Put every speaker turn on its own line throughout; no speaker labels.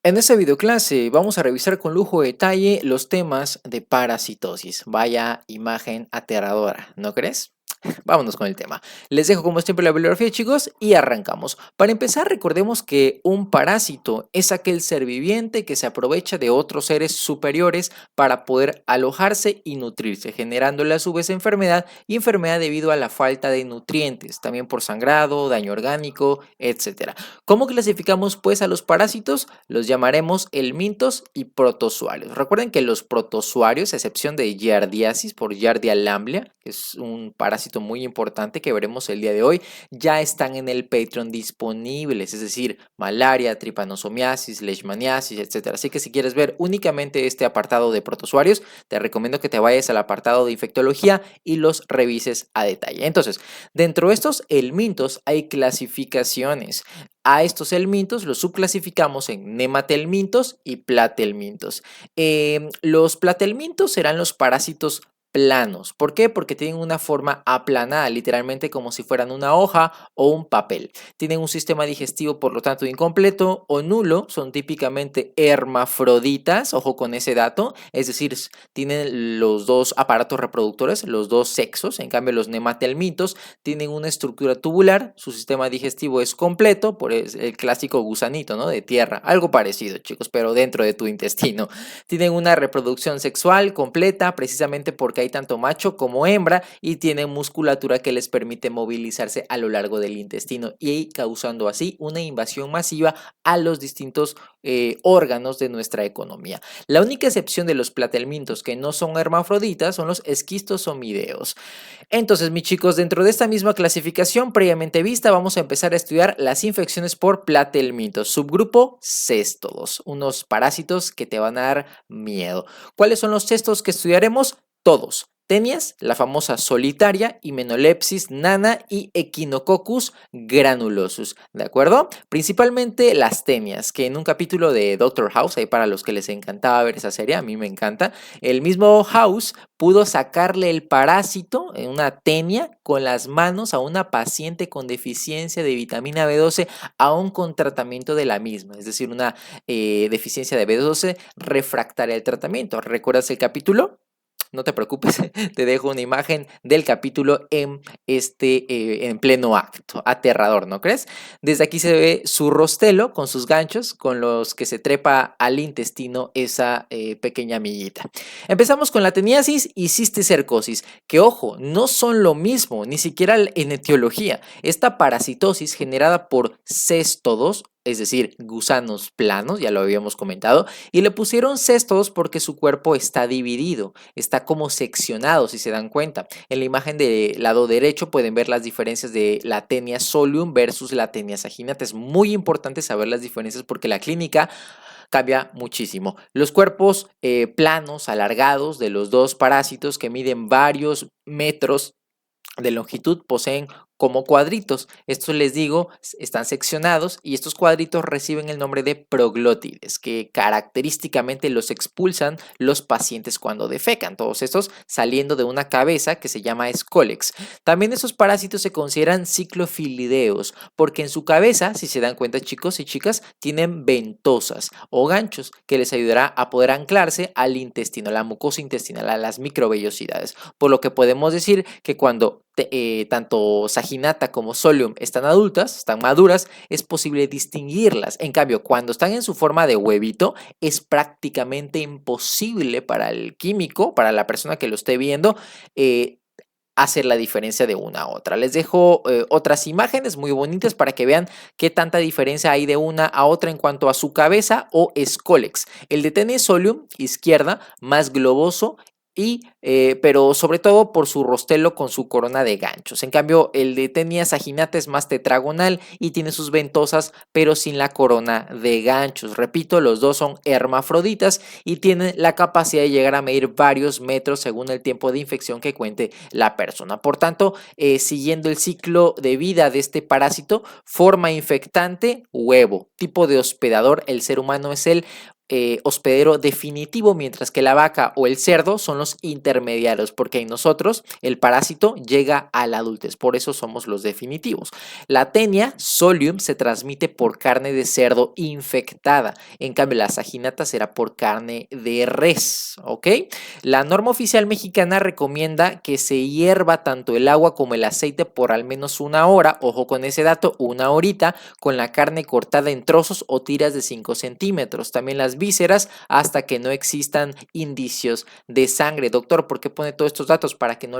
En esta videoclase vamos a revisar con lujo de detalle los temas de parasitosis. Vaya imagen aterradora, ¿no crees? Vámonos con el tema. Les dejo como siempre la bibliografía, chicos, y arrancamos. Para empezar, recordemos que un parásito es aquel ser viviente que se aprovecha de otros seres superiores para poder alojarse y nutrirse, generándole a su vez enfermedad y enfermedad debido a la falta de nutrientes, también por sangrado, daño orgánico, etcétera. ¿Cómo clasificamos pues a los parásitos? Los llamaremos helmintos y protozoarios. Recuerden que los protozoarios, a excepción de Giardiasis por Giardia lamblia, que es un parásito muy importante que veremos el día de hoy, ya están en el Patreon disponibles, es decir, malaria, trypanosomiasis, leishmaniasis, etcétera. Así que si quieres ver únicamente este apartado de protozoarios, te recomiendo que te vayas al apartado de infectología y los revises a detalle. Entonces, dentro de estos helmintos hay clasificaciones. A estos helmintos los subclasificamos en nematelmintos y platelmintos. Los platelmintos serán los parásitos planos. ¿Por qué? Porque tienen una forma aplanada, literalmente como si fueran una hoja o un papel. Tienen un sistema digestivo, por lo tanto, incompleto o nulo. Son típicamente hermafroditas, ojo con ese dato, es decir, tienen los dos aparatos reproductores, los dos sexos. En cambio, los nematelmitos tienen una estructura tubular, su sistema digestivo es completo, por el clásico gusanito, ¿no? De tierra, algo parecido, chicos, pero dentro de tu intestino. Tienen una reproducción sexual completa, precisamente porque hay tanto macho como hembra, y tienen musculatura que les permite movilizarse a lo largo del intestino y causando así una invasión masiva a los distintos órganos de nuestra economía. La única excepción de los platelmintos que no son hermafroditas son los esquistosomideos. Entonces, mis chicos, dentro de esta misma clasificación previamente vista, vamos a empezar a estudiar las infecciones por platelmintos, subgrupo céstodos, unos parásitos que te van a dar miedo. ¿Cuáles son los cestos que estudiaremos? Todos. Tenias, la famosa solitaria, Hymenoplepsis nana y Echinococcus granulosus, ¿de acuerdo? Principalmente las tenias, que en un capítulo de Doctor House, ahí para los que les encantaba ver esa serie, a mí me encanta, el mismo House pudo sacarle el parásito en una tenia con las manos a una paciente con deficiencia de vitamina B12, aún con tratamiento de la misma, es decir, una deficiencia de B12 refractaria al tratamiento. ¿Recuerdas el capítulo? No te preocupes, te dejo una imagen del capítulo en pleno acto. Aterrador, ¿no crees? Desde aquí se ve su rostelo con sus ganchos con los que se trepa al intestino esa pequeña amiguita. Empezamos con la teniasis y cisticercosis, que ojo, no son lo mismo, ni siquiera en etiología. Esta parasitosis generada por céstodos, es decir, gusanos planos, ya lo habíamos comentado, y le pusieron céstodos porque su cuerpo está dividido, está como seccionado, si se dan cuenta. En la imagen del lado derecho pueden ver las diferencias de la tenia solium versus la tenia saginata. Es muy importante saber las diferencias porque la clínica cambia muchísimo. Los cuerpos planos, alargados de los dos parásitos que miden varios metros de longitud poseen como cuadritos. Estos, les digo, están seccionados y estos cuadritos reciben el nombre de proglótides, que característicamente los expulsan los pacientes cuando defecan. Todos estos saliendo de una cabeza que se llama escólex. También esos parásitos se consideran ciclofilideos porque en su cabeza, si se dan cuenta, chicos y chicas, tienen ventosas o ganchos que les ayudará a poder anclarse al intestino, a la mucosa intestinal, a las microvellosidades. Por lo que podemos decir que cuando tanto saginata como solium están adultas, están maduras, es posible distinguirlas. En cambio, cuando están en su forma de huevito, es prácticamente imposible para el químico, para la persona que lo esté viendo, hacer la diferencia de una a otra. Les dejo otras imágenes muy bonitas para que vean qué tanta diferencia hay de una a otra en cuanto a su cabeza o escólex. El de Tenia solium, izquierda, más globoso, pero sobre todo por su rostelo con su corona de ganchos. En cambio, el de Tenia saginata es más tetragonal y tiene sus ventosas, pero sin la corona de ganchos. Repito, los dos son hermafroditas y tienen la capacidad de llegar a medir varios metros según el tiempo de infección que cuente la persona. Por tanto, siguiendo el ciclo de vida de este parásito, forma infectante, huevo. Tipo de hospedador, el ser humano es el hospedero definitivo, mientras que la vaca o el cerdo son los intermediarios, porque en nosotros el parásito llega a la adultez, por eso somos los definitivos. La Taenia solium se transmite por carne de cerdo infectada, en cambio la saginata será por carne de res, ¿ok? La norma oficial mexicana recomienda que se hierva tanto el agua como el aceite por al menos una hora, ojo con ese dato, una horita, con la carne cortada en trozos o tiras de 5 centímetros, también las vísceras, hasta que no existan indicios de sangre. Doctor, ¿por qué pone todos estos datos? Para que no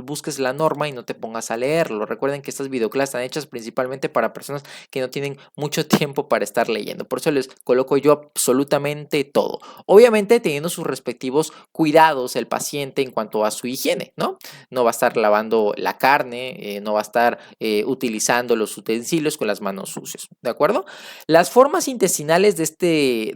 busques la norma y no te pongas a leerlo. Recuerden que estas videoclases están hechas principalmente para personas que no tienen mucho tiempo para estar leyendo, por eso les coloco yo absolutamente todo, obviamente teniendo sus respectivos cuidados el paciente en cuanto a su higiene, ¿no? No va a estar lavando la carne, no va a estar utilizando los utensilios con las manos sucias, ¿de acuerdo? Las formas intestinales de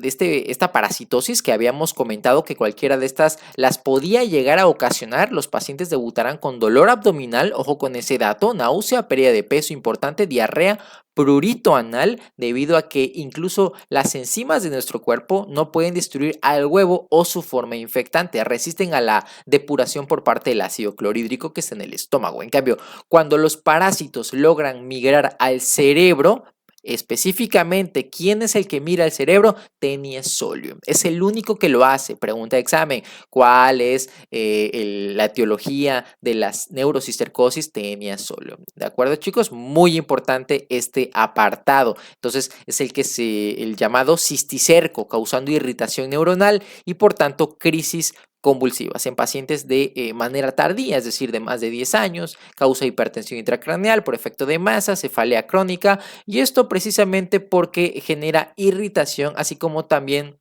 esta parasitosis que habíamos comentado que cualquiera de estas las podía llegar a ocasionar, los pacientes debutarán con dolor abdominal, ojo con ese dato, náusea, pérdida de peso importante, diarrea, prurito anal, debido a que incluso las enzimas de nuestro cuerpo no pueden destruir al huevo o su forma infectante, resisten a la depuración por parte del ácido clorhídrico que está en el estómago. En cambio, cuando los parásitos logran migrar al cerebro, específicamente, ¿quién es el que mira el cerebro? Taenia solium. Es el único que lo hace. Pregunta de examen. ¿Cuál es la etiología de las neurocistercosis? Taenia solium. ¿De acuerdo, chicos? Muy importante este apartado. Entonces, es el llamado cisticerco, causando irritación neuronal y por tanto crisis convulsivas en pacientes de manera tardía, es decir, de más de 10 años, causa hipertensión intracraneal por efecto de masa, cefalea crónica, y esto precisamente porque genera irritación, así como también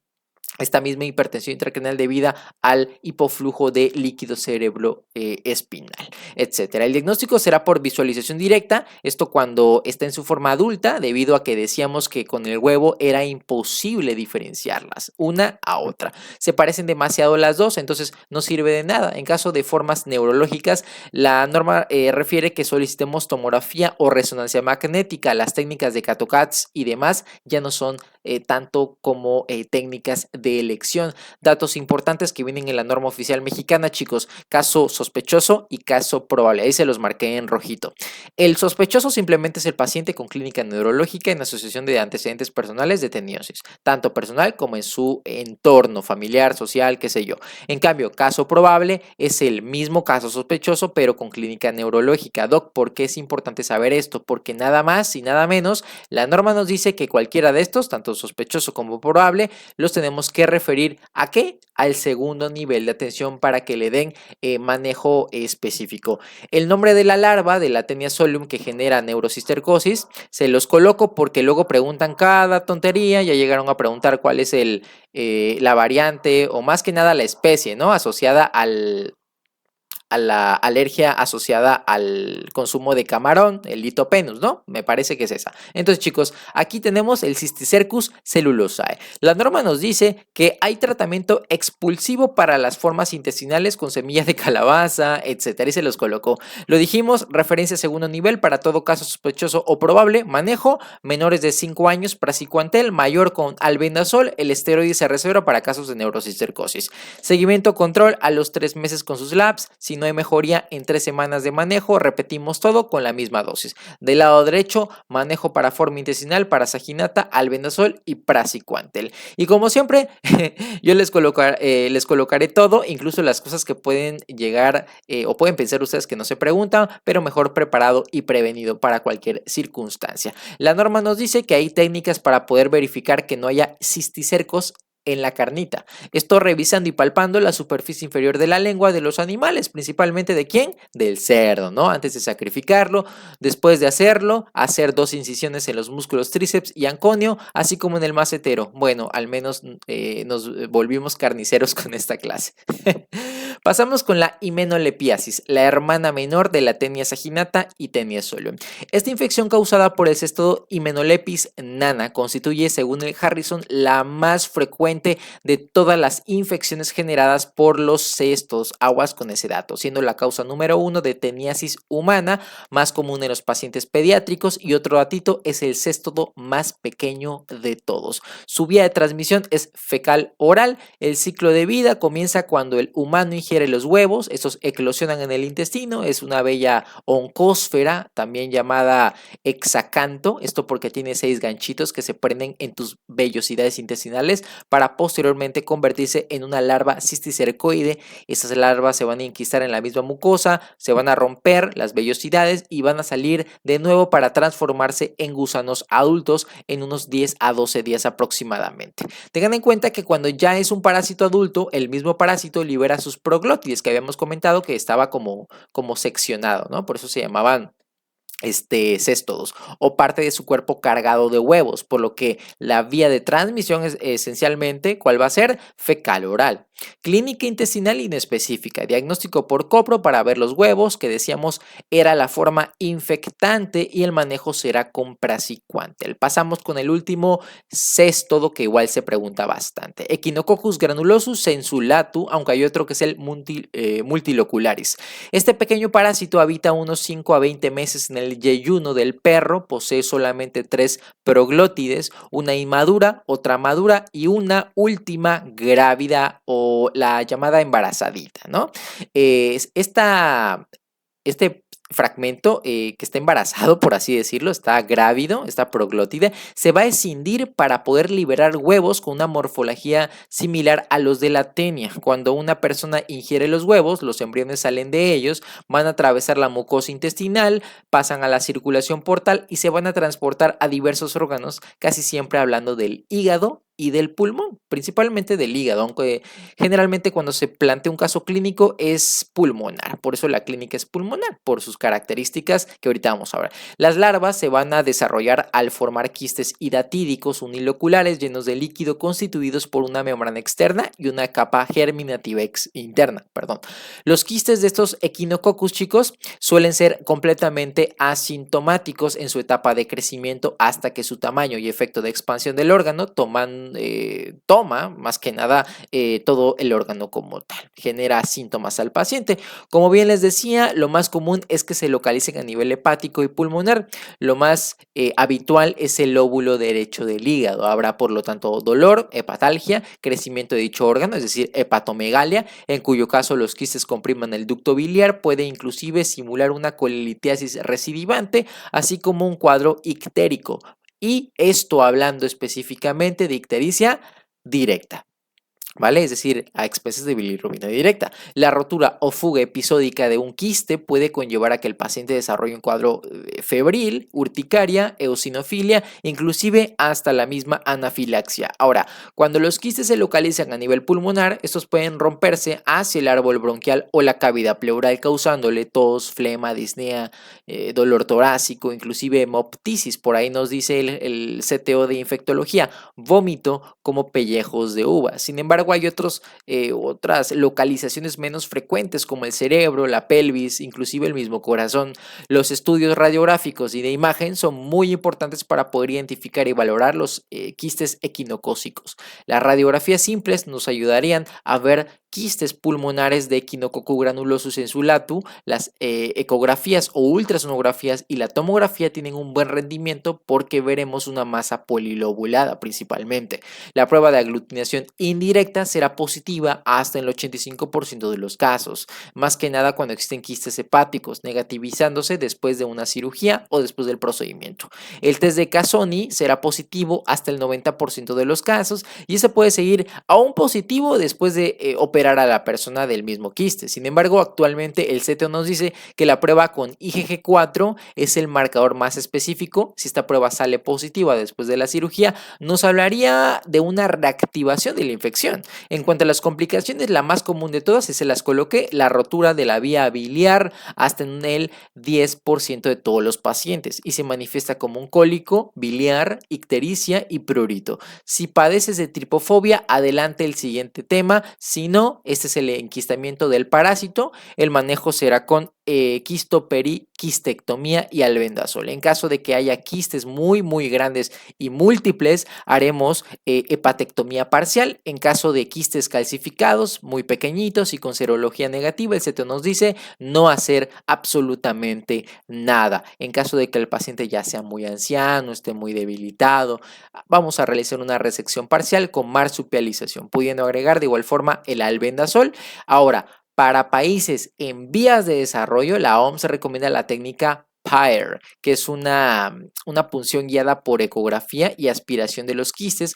esta misma hipertensión intracraneal debida al hipoflujo de líquido cerebroespinal, etcétera. El diagnóstico será por visualización directa, esto cuando está en su forma adulta, debido a que decíamos que con el huevo era imposible diferenciarlas una a otra. Se parecen demasiado las dos, entonces no sirve de nada. En caso de formas neurológicas, la norma refiere que solicitemos tomografía o resonancia magnética. Las técnicas de CAT-CATs y demás ya no son tanto como técnicas de elección. Datos importantes que vienen en la norma oficial mexicana, chicos: caso sospechoso y caso probable. Ahí se los marqué en rojito. El sospechoso simplemente es el paciente con clínica neurológica en asociación de antecedentes personales de teniosis, tanto personal como en su entorno familiar, social, qué sé yo. En cambio, caso probable es el mismo caso sospechoso, pero con clínica neurológica. Doc, ¿por qué es importante saber esto? Porque nada más y nada menos, la norma nos dice que cualquiera de estos, tanto sospechoso como probable, los tenemos que referir ¿a qué? Al segundo nivel de atención para que le den manejo específico. El nombre de la larva de la Taenia solium que genera neurocistercosis se los coloco porque luego preguntan cada tontería, ya llegaron a preguntar cuál es la variante o más que nada la especie, ¿no? Asociada a la alergia asociada al consumo de camarón, el Lithopenus, ¿no? Me parece que es esa. Entonces, chicos, aquí tenemos el Cysticercus cellulosae. La norma nos dice que hay tratamiento expulsivo para las formas intestinales con semillas de calabaza, etcétera, y se los colocó. Lo dijimos, referencia segundo nivel para todo caso sospechoso o probable, manejo, menores de 5 años, praziquantel, mayor con albendazol, el esteroide se reserva para casos de neurocistercosis. Seguimiento control a los 3 meses con sus labs, si no hay mejoría en 3 semanas de manejo, repetimos todo con la misma dosis. Del lado derecho, manejo para forma intestinal, para saginata, albendazol y praziquantel. Y como siempre, yo les colocaré todo, incluso las cosas que pueden llegar o pueden pensar ustedes que no se preguntan, pero mejor preparado y prevenido para cualquier circunstancia. La norma nos dice que hay técnicas para poder verificar que no haya cisticercos en la carnita. Esto revisando y palpando la superficie inferior de la lengua de los animales, principalmente ¿de quién? Del cerdo, ¿no? Antes de sacrificarlo, después de hacerlo, hacer 2 incisiones en los músculos tríceps y anconio, así como en el macetero. Bueno, al menos nos volvimos carniceros con esta clase. Pasamos con la himenolepiasis, la hermana menor de la Taenia saginata y Taenia solium. Esta infección causada por el cestodo Hymenolepis nana constituye, según el Harrison, la más frecuente prácticamente de todas las infecciones generadas por los cestos. Aguas con ese dato, siendo la causa número 1 de teniasis humana, más común en los pacientes pediátricos, y otro datito, es el céstodo más pequeño de todos. Su vía de transmisión es fecal oral. El ciclo de vida comienza cuando el humano ingiere los huevos, estos eclosionan en el intestino, es una bella oncósfera, también llamada hexacanto, esto porque tiene 6 ganchitos que se prenden en tus vellosidades intestinales para posteriormente convertirse en una larva cisticercoide. Estas larvas se van a enquistar en la misma mucosa, se van a romper las vellosidades y van a salir de nuevo para transformarse en gusanos adultos en unos 10 a 12 días aproximadamente. Tengan en cuenta que cuando ya es un parásito adulto, el mismo parásito libera sus proglótides, que habíamos comentado que estaba como seccionado, ¿no? Por eso se llamaban céstodos, o parte de su cuerpo cargado de huevos, por lo que la vía de transmisión es esencialmente, ¿cuál va a ser? Fecal oral. Clínica intestinal inespecífica, diagnóstico por copro para ver los huevos, que decíamos era la forma infectante, y el manejo será con praziquantel. Pasamos con el último céstodo, que igual se pregunta bastante. Echinococcus granulosus sensulatum, aunque hay otro que es el multilocularis. Este pequeño parásito habita unos 5 a 20 meses en el yeyuno del perro, posee solamente 3 proglótides, una inmadura, otra madura y una última grávida o la llamada embarazadita, ¿no? Este fragmento que está embarazado, por así decirlo, está grávido, esta proglótide, se va a escindir para poder liberar huevos con una morfología similar a los de la tenia. Cuando una persona ingiere los huevos, los embriones salen de ellos, van a atravesar la mucosa intestinal, pasan a la circulación portal y se van a transportar a diversos órganos, casi siempre hablando del hígado y del pulmón, principalmente del hígado, aunque generalmente cuando se plantea un caso clínico es pulmonar, por eso la clínica es pulmonar, por sus características que ahorita vamos a ver. Las larvas se van a desarrollar al formar quistes hidatídicos uniloculares llenos de líquido constituidos por una membrana externa y una capa germinativa interna, perdón. Los quistes de estos Echinococcus, chicos, suelen ser completamente asintomáticos en su etapa de crecimiento hasta que su tamaño y efecto de expansión del órgano toma más que nada todo el órgano como tal, genera síntomas al paciente. Como bien les decía, lo más común es que se localicen a nivel hepático y pulmonar. Lo más habitual es el lóbulo derecho del hígado. Habrá por lo tanto dolor, hepatalgia, crecimiento de dicho órgano, es decir, hepatomegalia, en cuyo caso los quistes compriman el ducto biliar, puede inclusive simular una colelitiasis recidivante, así como un cuadro ictérico. Y esto hablando específicamente de ictericia directa, ¿vale? Es decir, a expensas de bilirrubina directa. La rotura o fuga episódica de un quiste puede conllevar a que el paciente desarrolle un cuadro febril, urticaria, eosinofilia, inclusive hasta la misma anafilaxia. Ahora, cuando los quistes se localizan a nivel pulmonar, estos pueden romperse hacia el árbol bronquial o la cavidad pleural, causándole tos, flema, disnea, dolor torácico, inclusive hemoptisis. Por ahí nos dice el CTO de infectología, vómito como pellejos de uva. Sin embargo, hay otras localizaciones menos frecuentes como el cerebro, la pelvis, inclusive el mismo corazón. Los estudios radiográficos y de imagen son muy importantes para poder identificar y valorar los quistes equinocócicos. Las radiografías simples nos ayudarían a ver quistes pulmonares de Echinococcus granulosus sensulatum. Las ecografías o ultrasonografías y la tomografía tienen un buen rendimiento porque veremos una masa polilobulada principalmente. La prueba de aglutinación indirecta será positiva hasta el 85% de los casos, más que nada cuando existen quistes hepáticos, negativizándose después de una cirugía o después del procedimiento. El test de Casoni será positivo hasta el 90% de los casos, y ese puede seguir aún positivo después de operar a la persona del mismo quiste. Sin embargo, actualmente el CTO nos dice que la prueba con IgG4 es el marcador más específico. Si esta prueba sale positiva después de la cirugía, nos hablaría de una reactivación de la infección. En cuanto a las complicaciones, la más común de todas, y se las coloqué, la rotura de la vía biliar hasta en el 10% de todos los pacientes, y se manifiesta como un cólico biliar, ictericia y prurito. Si padeces de tripofobia, adelante el siguiente tema. Si no, este es el enquistamiento del parásito. El manejo será con quistectomía y albendazol. En caso de que haya quistes muy grandes y múltiples, haremos hepatectomía parcial. En caso de quistes calcificados, muy pequeñitos y con serología negativa, el CTO nos dice no hacer absolutamente nada. En caso de que el paciente ya sea muy anciano, esté muy debilitado, vamos a realizar una resección parcial con marsupialización, pudiendo agregar de igual forma el albendazol. Ahora, para países en vías de desarrollo, la OMS recomienda la técnica PAER, que es una punción guiada por ecografía y aspiración de los quistes,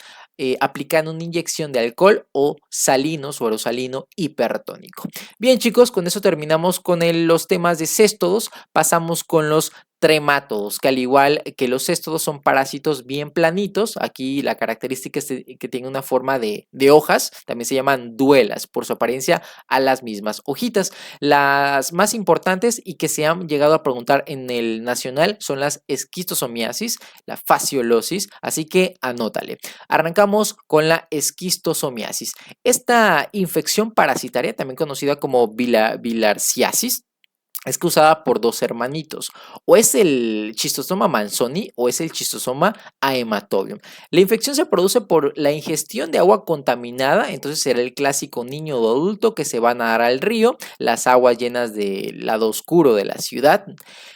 aplicando una inyección de alcohol o salino, suerosalino hipertónico. Bien, chicos, con eso terminamos con los temas de céstodos. Pasamos con los tremátodos, que al igual que los céstodos son parásitos bien planitos. Aquí la característica es que tienen una forma de hojas, también se llaman duelas por su apariencia a las mismas hojitas. Las más importantes y que se han llegado a preguntar en el nacional son las esquistosomiasis, la fasciolosis, así que anótale. Arrancamos con la esquistosomiasis. Esta infección parasitaria, también conocida como bilharziasis, es causada por dos hermanitos, o es el Schistosoma manzoni o es el Schistosoma haematobium. La infección se produce por la ingestión de agua contaminada, entonces será el clásico niño o adulto que se va a nadar al río, las aguas llenas del lado oscuro de la ciudad.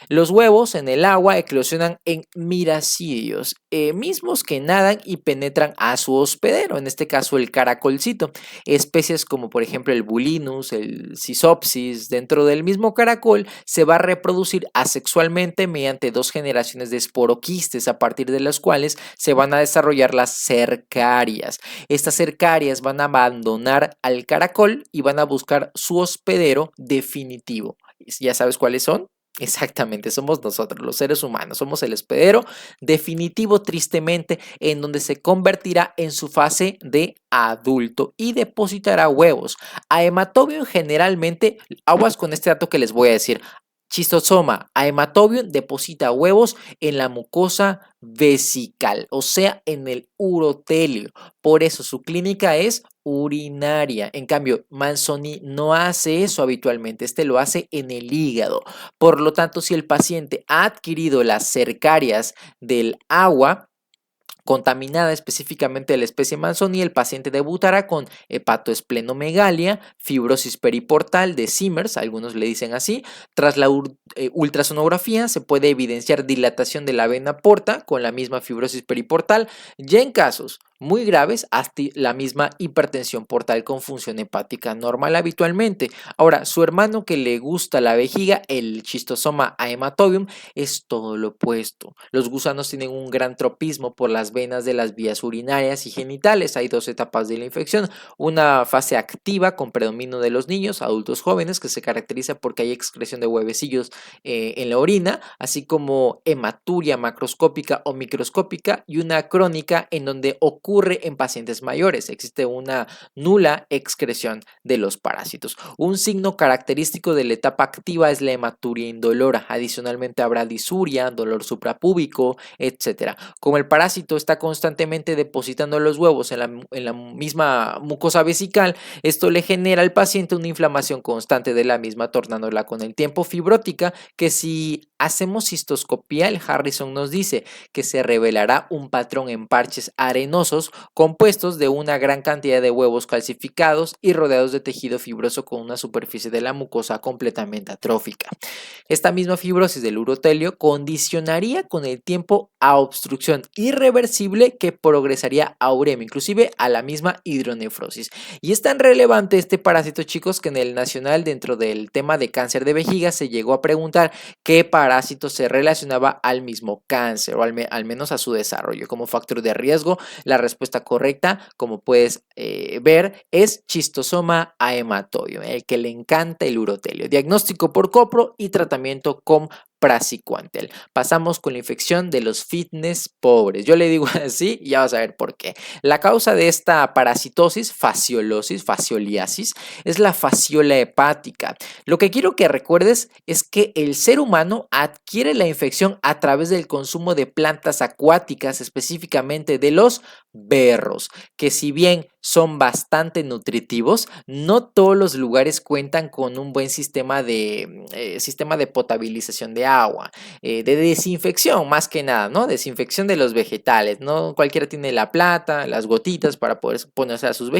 Los huevos en el agua eclosionan en miracidios, mismos que nadan y penetran a su hospedero, en este caso el caracolcito. Especies como por ejemplo el Bulinus, el Cisopsis, dentro del mismo caracol se va a reproducir asexualmente mediante dos generaciones de esporoquistes, a partir de las cuales se van a desarrollar las cercarias. Estas cercarias van a abandonar al caracol y van a buscar su hospedero definitivo. ¿Ya sabes cuáles son? Exactamente, somos nosotros, los seres humanos, somos el hospedero definitivo, tristemente, en donde se convertirá en su fase de adulto y depositará huevos. Haematobium generalmente, aguas con este dato que les voy a decir. Schistosoma haematobium deposita huevos en la mucosa vesical, o sea, en el urotelio. Por eso su clínica es urinaria. En cambio, Manzoni no hace eso habitualmente, este lo hace en el hígado. Por lo tanto, si el paciente ha adquirido las cercarias del agua contaminada específicamente de la especie Manzoni, el paciente debutará con hepatoesplenomegalia, fibrosis periportal de Simmers, algunos le dicen así. Tras la ultrasonografía se puede evidenciar dilatación de la vena porta con la misma fibrosis periportal. Ya en casos muy graves, hasta la misma hipertensión portal con función hepática normal habitualmente. Ahora, su hermano que le gusta la vejiga, el Schistosoma haematobium, es todo lo opuesto. Los gusanos tienen un gran tropismo por las venas de las vías urinarias y genitales. Hay dos etapas de la infección, una fase activa con predominio de los niños, adultos jóvenes, que se caracteriza porque hay excreción de huevecillos en la orina, así como hematuria macroscópica o microscópica, y una crónica en donde ocurre en pacientes mayores. Existe una nula excreción de los parásitos. Un signo característico de la etapa activa es la hematuria indolora. Adicionalmente habrá disuria, dolor suprapúbico, etc. Como el parásito está constantemente depositando los huevos en la misma mucosa vesical, esto le genera al paciente una inflamación constante de la misma, tornándola con el tiempo fibrótica, que si hacemos cistoscopía, el Harrison nos dice que se revelará un patrón en parches arenosos compuestos de una gran cantidad de huevos calcificados y rodeados de tejido fibroso con una superficie de la mucosa completamente atrófica. Esta misma fibrosis del urotelio condicionaría con el tiempo a obstrucción irreversible que progresaría a uremia, inclusive a la misma hidronefrosis. Y es tan relevante este parásito, chicos, que en el nacional, dentro del tema de cáncer de vejiga, se llegó a preguntar qué parásito se relacionaba al mismo cáncer o al menos a su desarrollo como factor de riesgo. La respuesta correcta, como puedes ver, es Schistosoma haematobium, el que le encanta el urotelio. Diagnóstico por copro y tratamiento con praziquantel. Pasamos con la infección de los fitness pobres. Yo le digo así y ya vas a ver por qué. La causa de esta parasitosis, fascioliasis, es la fasciola hepática. Lo que quiero que recuerdes es que el ser humano adquiere la infección a través del consumo de plantas acuáticas, específicamente de los berros, que si bien son bastante nutritivos, no todos los lugares cuentan con un buen sistema de potabilización de agua, de desinfección más que nada, ¿no? Desinfección de los vegetales, no cualquiera tiene la plata, las gotitas para poder ponerse a sus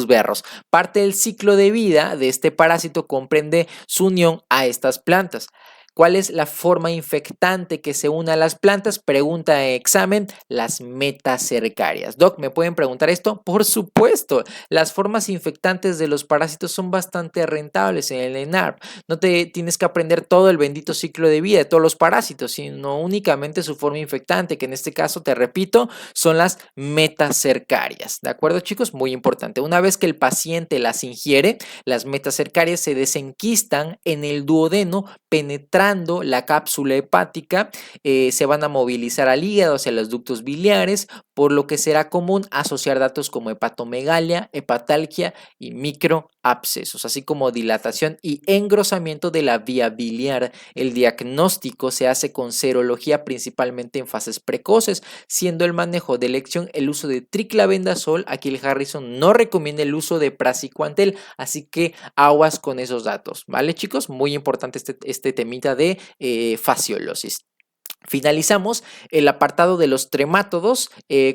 berros. Parte del ciclo de vida de este parásito comprende su unión a estas plantas. ¿Cuál es la forma infectante que se une a las plantas? Pregunta de examen, las metacercarias. Doc, ¿me pueden preguntar esto? Por supuesto, las formas infectantes de los parásitos son bastante rentables en el ENARP. No te tienes que aprender todo el bendito ciclo de vida de todos los parásitos, sino únicamente su forma infectante, que en este caso, te repito, son las metacercarias. ¿De acuerdo, chicos? Muy importante. Una vez que el paciente las ingiere, las metacercarias se desenquistan en el duodeno, penetrando la cápsula hepática, se van a movilizar al hígado hacia los ductos biliares, por lo que será común asociar datos como hepatomegalia, hepatalgia y microabscesos, así como dilatación y engrosamiento de la vía biliar. El diagnóstico se hace con serología principalmente en fases precoces, siendo el manejo de elección el uso de triclavendazol. Aquí el Harrison no recomienda el uso de praziquantel, así que aguas con esos datos, ¿vale, chicos? Muy importante este temita de fasciolosis. Finalizamos el apartado de los tremátodos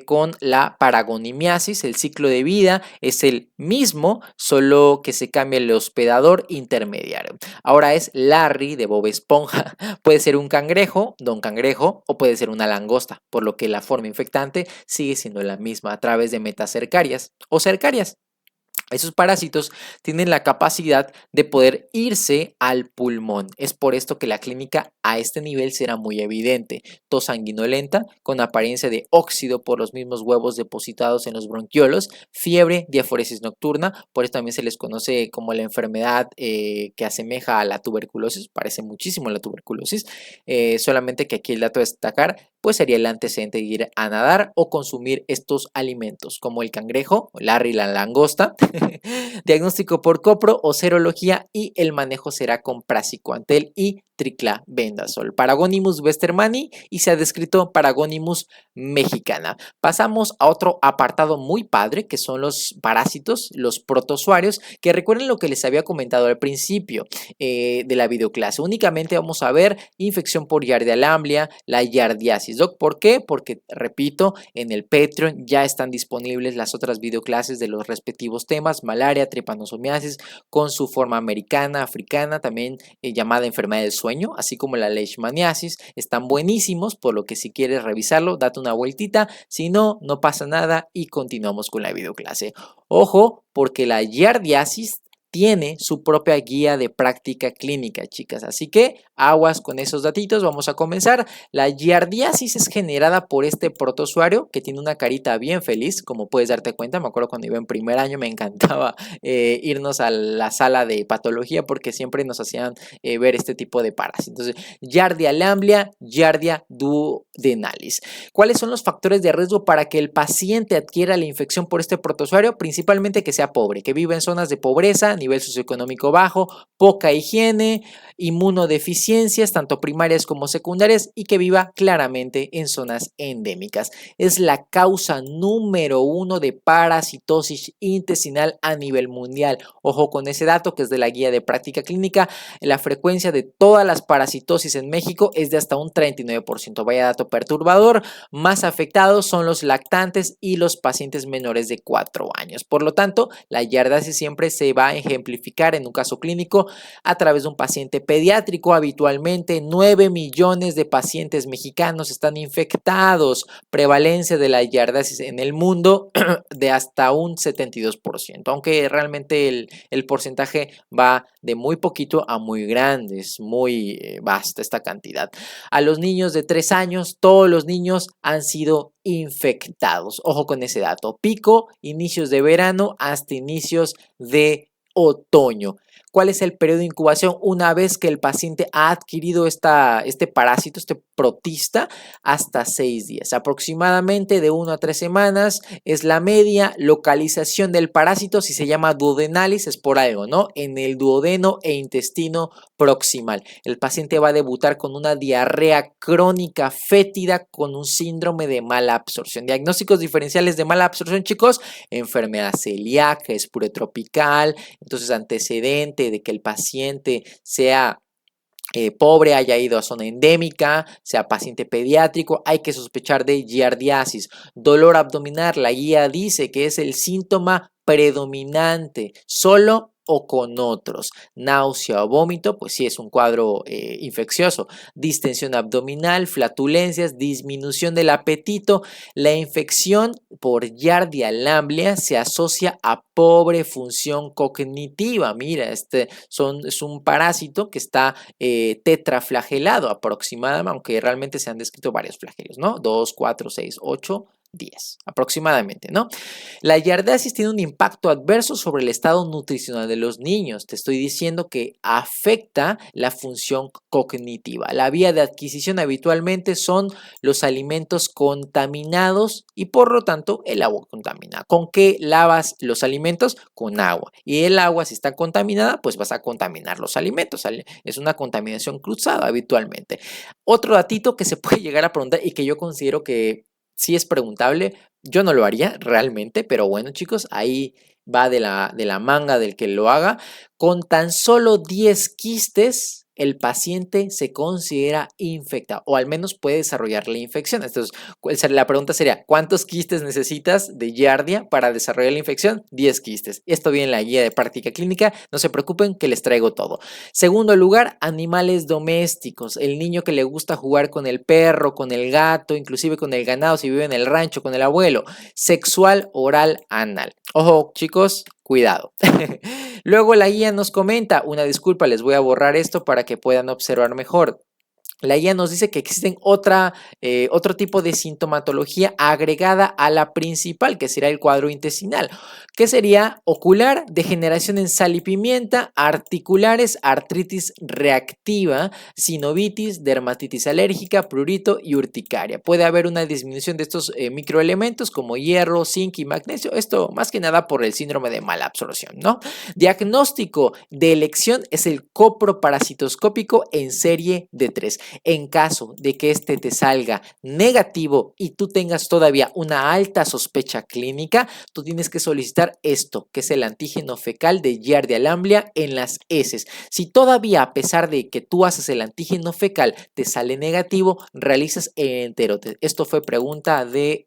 con la paragonimiasis. El ciclo de vida es el mismo, solo que se cambia el hospedador intermediario. Ahora es Larry de Bob Esponja. Puede ser un cangrejo, don cangrejo, o puede ser una langosta, por lo que la forma infectante sigue siendo la misma a través de metacercarias o cercarias. Esos parásitos tienen la capacidad de poder irse al pulmón. Es por esto que la clínica a este nivel será muy evidente. Tos sanguinolenta con apariencia de óxido por los mismos huevos depositados en los bronquiolos, fiebre, diaforesis nocturna, por eso también se les conoce como la enfermedad que asemeja a la tuberculosis, parece muchísimo a la tuberculosis, solamente que aquí el dato a destacar pues sería el antecedente de ir a nadar o consumir estos alimentos como el cangrejo, Larry la langosta. Diagnóstico por copro o serología y el manejo será con praziquantel y triclavendazol. Paragonimus westermani y se ha descrito Paragonimus mexicana. Pasamos a otro apartado muy padre que son los parásitos, los protozoarios, que recuerden lo que les había comentado al principio de la videoclase. Únicamente vamos a ver infección por Giardia lamblia, la giardiasis. ¿Doc? ¿Por qué? Porque, repito, en el Patreon ya están disponibles las otras videoclases de los respectivos temas, malaria, tripanosomiasis, con su forma americana, africana, también llamada enfermedad del sueño, así como la leishmaniasis. Están buenísimos, por lo que si quieres revisarlo, date una vueltita, si no, no pasa nada y continuamos con la videoclase. Ojo, porque la giardiasis tiene su propia guía de práctica clínica, chicas. Así que aguas con esos datitos. Vamos a comenzar. La giardiasis es generada por este protozoario que tiene una carita bien feliz, como puedes darte cuenta. Me acuerdo cuando iba en primer año me encantaba irnos a la sala de patología porque siempre nos hacían ver este tipo de parásitos. Entonces, Giardia lamblia, Giardia duodenalis. ¿Cuáles son los factores de riesgo para que el paciente adquiera la infección por este protozoario? Principalmente que sea pobre, que viva en zonas de pobreza, nivel socioeconómico bajo, poca higiene, inmunodeficiencias, tanto primarias como secundarias, y que viva claramente en zonas endémicas. Es la causa número 1 de parasitosis intestinal a nivel mundial. Ojo con ese dato que es de la guía de práctica clínica. La frecuencia de todas las parasitosis en México es de hasta un 39%. Vaya dato perturbador. Más afectados son los lactantes y los pacientes menores de 4 años. Por lo tanto, la giardiasis siempre se va a ejemplificar en un caso clínico a través de un paciente pediátrico. Habitualmente 9 millones de pacientes mexicanos están infectados. Prevalencia de la giardiasis en el mundo de hasta un 72%, aunque realmente el porcentaje va de muy poquito a muy grande, es muy vasta esta cantidad. A los niños de 3 años, todos los niños han sido infectados. Ojo con ese dato. Pico, inicios de verano hasta inicios de otoño. ¿Cuál es el periodo de incubación? Una vez que el paciente ha adquirido este parásito, este protista, hasta 6 días. Aproximadamente de 1 a 3 semanas es la media. Localización del parásito, si se llama duodenalis, es por algo, ¿no? En el duodeno e intestino proximal. El paciente va a debutar con una diarrea crónica fétida con un síndrome de mala absorción. Diagnósticos diferenciales de mala absorción, chicos: enfermedad celíaca, espuro tropical, entonces antecedente de que el paciente sea pobre, haya ido a zona endémica, sea paciente pediátrico, hay que sospechar de giardiasis. Dolor abdominal, la guía dice que es el síntoma predominante, solo o con otros. Náusea o vómito, pues sí es un cuadro infeccioso. Distensión abdominal, flatulencias, disminución del apetito. La infección por Giardia lamblia se asocia a pobre función cognitiva. Mira, es un parásito que está tetraflagelado aproximadamente, aunque realmente se han descrito varios flagelos, ¿no? 2, 4, 6, 8, 10 aproximadamente, ¿no? La giardiasis tiene un impacto adverso sobre el estado nutricional de los niños. Te estoy diciendo que afecta la función cognitiva. La vía de adquisición habitualmente son los alimentos contaminados y por lo tanto el agua contaminada. ¿Con qué lavas los alimentos? Con agua. Y el agua, si está contaminada, pues vas a contaminar los alimentos. Es una contaminación cruzada habitualmente. Otro datito que se puede llegar a preguntar y que yo considero que sí es preguntable, yo no lo haría realmente, pero bueno, chicos, ahí va de la manga del que lo haga. Con tan solo 10 quistes, el paciente se considera infectado o al menos puede desarrollar la infección. Entonces, la pregunta sería: ¿cuántos quistes necesitas de giardia para desarrollar la infección? 10 quistes. Esto viene en la guía de práctica clínica. No se preocupen que les traigo todo. Segundo lugar, animales domésticos. El niño que le gusta jugar con el perro, con el gato, inclusive con el ganado si vive en el rancho, con el abuelo. Sexual, oral, anal. Ojo, chicos, cuidado. Luego la guía nos comenta, una disculpa, les voy a borrar esto para que puedan observar mejor. La guía nos dice que existen otro tipo de sintomatología agregada a la principal, que será el cuadro intestinal, que sería ocular, degeneración en sal y pimienta, articulares, artritis reactiva, sinovitis, dermatitis alérgica, prurito y urticaria. Puede haber una disminución de estos microelementos como hierro, zinc y magnesio, esto más que nada por el síndrome de mala absorción, ¿no? Diagnóstico de elección es el coproparasitoscópico en serie de 3. En caso de que este te salga negativo y tú tengas todavía una alta sospecha clínica, tú tienes que solicitar esto, que es el antígeno fecal de Giardia lamblia en las heces. Si todavía, a pesar de que tú haces el antígeno fecal, te sale negativo, realizas enterotes. Esto fue pregunta de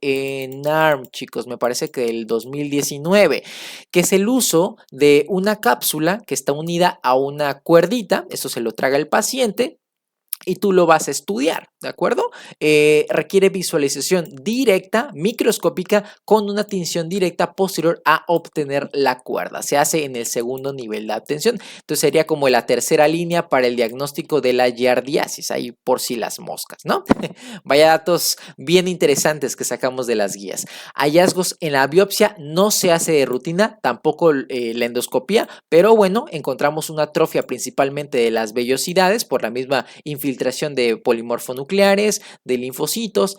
NARM, chicos, me parece que del 2019, que es el uso de una cápsula que está unida a una cuerdita. Esto se lo traga el paciente y tú lo vas a estudiar, ¿de acuerdo? Requiere visualización directa, microscópica, con una tinción directa posterior a obtener la cuerda. Se hace en el segundo nivel de atención. Entonces sería como la tercera línea para el diagnóstico de la giardiasis, ahí por si las moscas, ¿no? Vaya datos bien interesantes que sacamos de las guías. Hallazgos en la biopsia no se hace de rutina, tampoco la endoscopía, pero bueno, encontramos una atrofia principalmente de las vellosidades por la misma infiltración de polimorfonucleares, de linfocitos,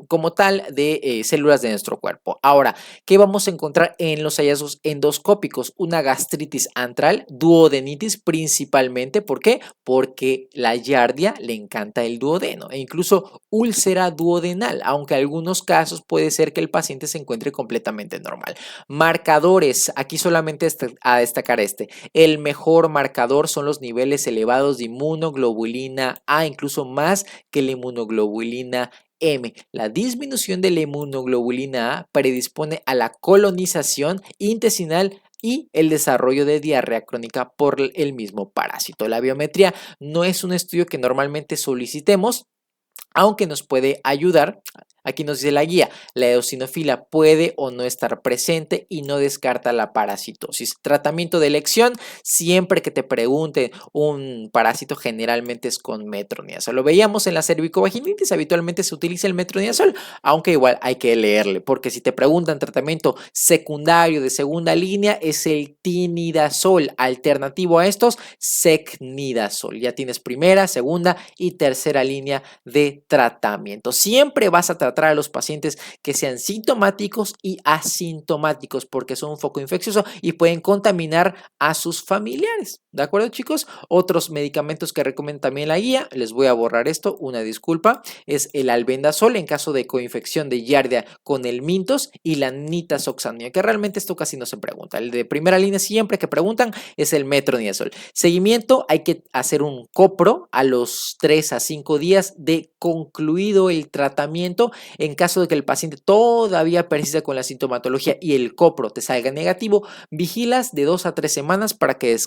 como tal de células de nuestro cuerpo. Ahora, ¿qué vamos a encontrar en los hallazgos endoscópicos? Una gastritis antral, duodenitis principalmente. ¿Por qué? Porque la giardia le encanta el duodeno e incluso úlcera duodenal, aunque en algunos casos puede ser que el paciente se encuentre completamente normal. Marcadores, aquí solamente a destacar el mejor marcador son los niveles elevados de inmunoglobulina A, incluso más que la inmunoglobulina M. La disminución de la inmunoglobulina A predispone a la colonización intestinal y el desarrollo de diarrea crónica por el mismo parásito. La biometría no es un estudio que normalmente solicitemos, aunque nos puede ayudar Aquí nos dice la guía, la eosinofila puede o no estar presente y no descarta la parasitosis. Tratamiento de elección, siempre que te pregunten un parásito, generalmente es con metronidazol. Lo veíamos en la cervicovaginitis, habitualmente se utiliza el metronidazol, aunque igual hay que leerle, porque si te preguntan tratamiento secundario de segunda línea, es el tinidazol. Alternativo a estos, secnidazol. Ya tienes primera, segunda y tercera línea de tratamiento. Siempre vas a tratar a los pacientes que sean sintomáticos y asintomáticos, porque son un foco infeccioso y pueden contaminar a sus familiares. ¿De acuerdo, chicos? Otros medicamentos que recomienda también la guía, les voy a borrar esto, una disculpa, es el albendazol en caso de coinfección de Giardia con el Mintos y la nitazoxanida, que realmente esto casi no se pregunta. El de primera línea siempre que preguntan es el metronidazol. Seguimiento, hay que hacer un copro a los 3 a 5 días de concluido el tratamiento. En caso de que el paciente todavía persista con la sintomatología y el copro te salga negativo, vigilas de 2 a 3 semanas para que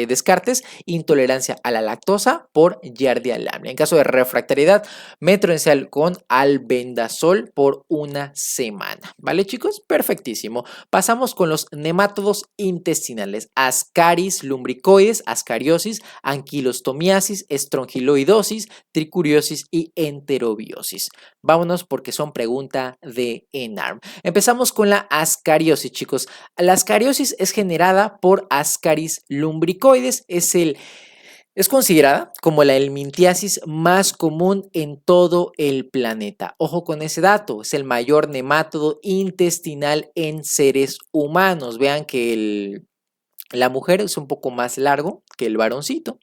descartes intolerancia a la lactosa por Giardia lamblia. En caso de refractariedad, metronidazol con albendazol por una semana. ¿Vale, chicos? Perfectísimo. Pasamos con los nemátodos intestinales: Ascaris lumbricoides, ascariosis, anquilostomiasis, estrongiloidosis, tricuriosis y enterobiosis. Vámonos porque son pregunta de ENARM. Empezamos con la ascariosis, chicos. La ascariosis es generada por Ascaris lumbricoides, es considerada como la helmintiasis más común en todo el planeta. Ojo con ese dato, es el mayor nemátodo intestinal en seres humanos. Vean que la mujer es un poco más largo que el varoncito.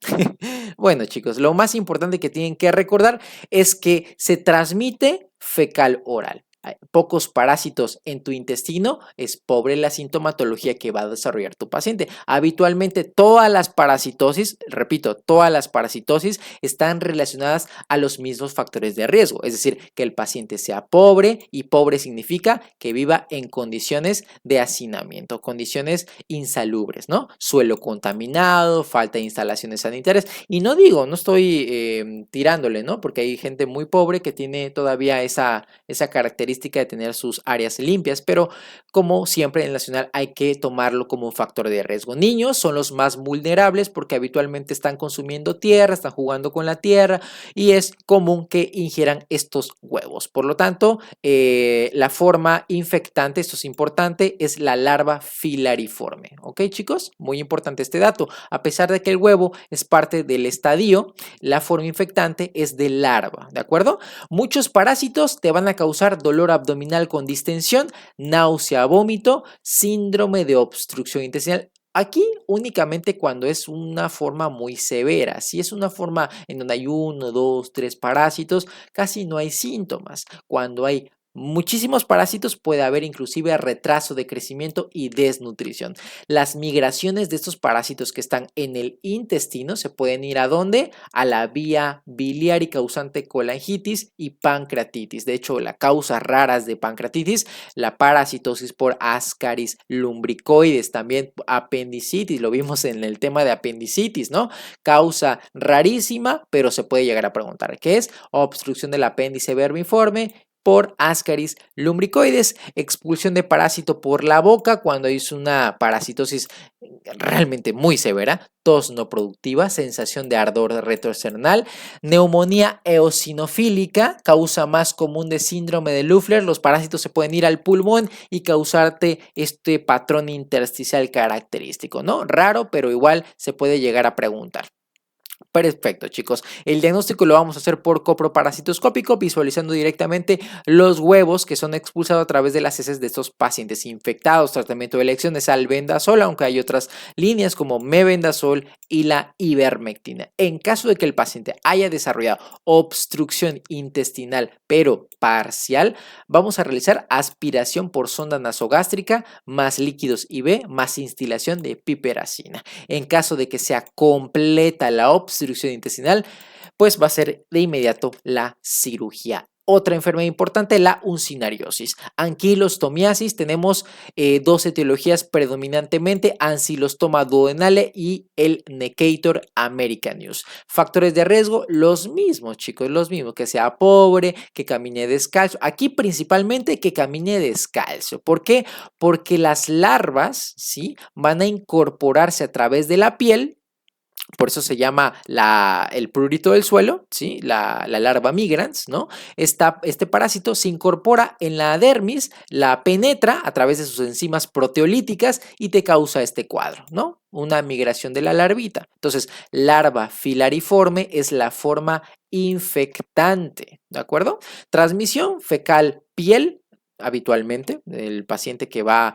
Bueno, chicos, lo más importante que tienen que recordar es que se transmite fecal oral. Hay pocos parásitos en tu intestino, es pobre la sintomatología que va a desarrollar tu paciente. Habitualmente todas las parasitosis, repito, todas las parasitosis están relacionadas a los mismos factores de riesgo, es decir, que el paciente sea pobre, y pobre significa que viva en condiciones de hacinamiento, condiciones insalubres, ¿no? Suelo contaminado, falta de instalaciones sanitarias, y no estoy tirándole, ¿no? Porque hay gente muy pobre que tiene todavía esa característica de tener sus áreas limpias, pero como siempre en el nacional hay que tomarlo como un factor de riesgo. Niños son los más vulnerables porque habitualmente están consumiendo tierra, están jugando con la tierra y es común que ingieran estos huevos. Por lo tanto, la forma infectante, esto es importante, es la larva filariforme. ¿Ok, chicos? Muy importante este dato. A pesar de que el huevo es parte del estadio, la forma infectante es de larva, ¿de acuerdo? Muchos parásitos te van a causar dolor abdominal con distensión, náusea, vómito, síndrome de obstrucción intestinal. Aquí únicamente cuando es una forma muy severa. Si es una forma en donde hay 1, 2, 3 parásitos, casi no hay síntomas. Cuando hay muchísimos parásitos puede haber inclusive retraso de crecimiento y desnutrición. Las migraciones de estos parásitos que están en el intestino se pueden ir ¿a dónde? A la vía biliar y causante colangitis y pancreatitis. De hecho, las causas raras de pancreatitis, la parasitosis por Ascaris lumbricoides, también apendicitis, lo vimos en el tema de apendicitis, ¿no? Causa rarísima, pero se puede llegar a preguntar, ¿qué es? Obstrucción del apéndice vermiforme por Ascaris lumbricoides, expulsión de parásito por la boca cuando es una parasitosis realmente muy severa, tos no productiva, sensación de ardor retroesternal, neumonía eosinofílica, causa más común de síndrome de Lüffler. Los parásitos se pueden ir al pulmón y causarte este patrón intersticial característico, ¿no? Raro, pero igual se puede llegar a preguntar. Perfecto, chicos. El diagnóstico lo vamos a hacer por coproparasitoscópico, visualizando directamente los huevos que son expulsados a través de las heces de estos pacientes infectados. Tratamiento de elección es albendazol, aunque hay otras líneas como mebendazol y la ivermectina. En caso de que el paciente haya desarrollado obstrucción intestinal, pero parcial, vamos a realizar aspiración por sonda nasogástrica más líquidos IV más instilación de piperacina. En caso de que sea completa la obstrucción intestinal, pues va a ser de inmediato la cirugía Otra enfermedad importante, la uncinariosis. Anquilostomiasis, tenemos dos etiologías predominantemente, ancilostoma duodenale y el Necator americanus. Factores de riesgo, los mismos, chicos, los mismos, que sea pobre, que camine descalzo. Aquí principalmente que camine descalzo. ¿Por qué? Porque las larvas, ¿sí?, van a incorporarse a través de la piel. Por eso se llama el prurito del suelo, ¿sí? La larva migrans, ¿no? Este parásito se incorpora en la dermis, la penetra a través de sus enzimas proteolíticas y te causa este cuadro, ¿no? Una migración de la larvita. Entonces, larva filariforme es la forma infectante, ¿de acuerdo? Transmisión fecal-piel. Habitualmente, el paciente que va,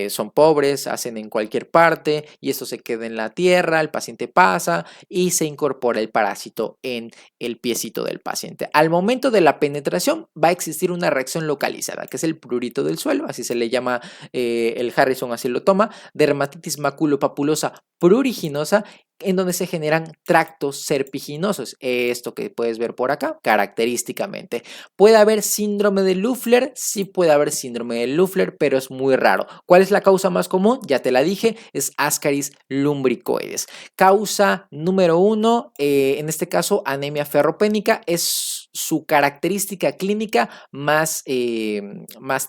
son pobres, hacen en cualquier parte y esto se queda en la tierra, el paciente pasa y se incorpora el parásito en el piecito del paciente. Al momento de la penetración va a existir una reacción localizada, que es el prurito del suelo, así se le llama, el Harrison así lo toma, dermatitis maculopapulosa pruriginosa, en donde se generan tractos serpiginosos, esto que puedes ver por acá, característicamente. ¿Puede haber síndrome de Lüffler? Sí puede haber síndrome de Lüffler, pero es muy raro. ¿Cuál es la causa más común? Ya te la dije, es Ascaris lumbricoides. Causa número 1, en este caso anemia ferropénica, es su característica clínica más